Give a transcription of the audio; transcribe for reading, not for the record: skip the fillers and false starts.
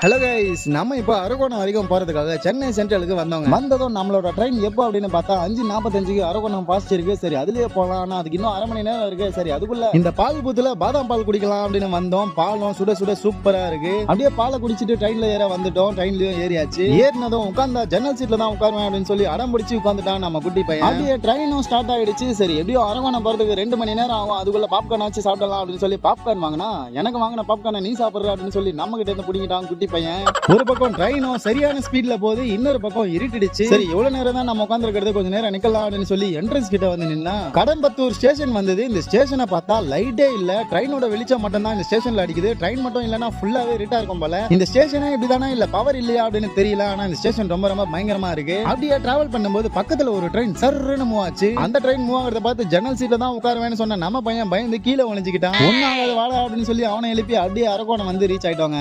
Hello guys, நம்ம இப்போ அரக்கோணம் வரைக்கும் போறதுக்காக சென்னை சென்ட்ரலுக்கு வந்ததும் நம்மளோட ட்ரெயின் எப்போ அப்படின்னு பார்த்தா 5:45க்கு அரக்கோணம் பாஸ்ட் இருக்கு. சரி அதுலயே போகலாம், ஆனால் அதுக்கு இன்னும் 1/2 மணி நேரம் இருக்கு. சரி அதுக்குள்ள இந்த பால் பூத்துல பாதாம் பால் குடிக்கலாம் அப்படின்னு வந்தோம். பாலும் சுட சுட சூப்பரா இருக்கு. அப்படியே பாலை குடிச்சிட்டு ட்ரெயின்ல ஏற வந்துட்டோம். ட்ரெயின்லயும் ஏறியாச்சு. ஏறினதும் உட்கார்ந்தா ஜன்னல் சீட்ல தான் உட்காருவேன் அப்படின்னு சொல்லி அடம் பிடிச்சி உட்காந்துட்டான் நம்ம குட்டி பையன். அப்படியே ட்ரெயினும் ஸ்டார்ட் ஆயிடுச்சு. சரி எப்படியோ அரக்கோணம் போறதுக்கு 2 மணி நேரம் ஆகும். அதுக்குள்ள பாப்கார்ன் வச்சு சாப்பிடலாம் அப்படின்னு சொல்லி பாப்கார்ன் வாங்கினா, எனக்கு வாங்கின பாப்கார்னை நீ சாப்பிடுற அப்படின்னு சொல்லி நம்ம கிட்ட இருந்து பிடிங்கிட்டான் குட்டி பையன். ஒரு பக்கம் ட்ரெயினும் சரியான ஸ்பீட்ல போகுது, இன்னொரு பக்கம் இருட்டிடுச்சு. சரி எவ்வளவு நேரம் தான் நம்ம உட்கார்ந்திருக்கிறது, கொஞ்ச நேரம் நிக்கலாம் அப்படின்னு சொல்லி என்ட்ரன்ஸ் கிட்ட வந்து நின்னா கடம்பத்தூர் ஸ்டேஷன் வந்தது. இந்த ஸ்டேஷனை பார்த்தா லைட்டே இல்ல, ட்ரெயினோட வெளிச்சம் மட்டும் தான் இந்த ஸ்டேஷன்ல அடிக்குது. ட்ரெயின் மட்டும் இல்லனா ஃபுல்லாவே இருட்டா இருக்கும் போல. இந்த ஸ்டேஷனே இப்படிதானா இல்ல பவர் இல்லையா அப்படின்னு தெரியல. ஆனா இந்த ஸ்டேஷன் ரொம்ப ரொம்ப பயங்கரமா இருக்கு. அப்படியே டிராவல் பண்ணும்போது பக்கத்துல ஒரு ட்ரெயின் சர்ன்னு மூவ் ஆச்சு. அந்த ட்ரெயின் மூவ் ஆகிறத பார்த்து ஜன்னல் சீட்ல தான் உட்காருவேன்னு சொன்ன நம்ம பையன் பயந்து கீழே ஒளிஞ்சுக்கிட்டான். ஒன்னாவது வாழ அப்படின்னு சொல்லி அவனை எழுப்பி அப்படியே அரக்கோணம் வந்து ரீச் ஆயிட்டோங்க.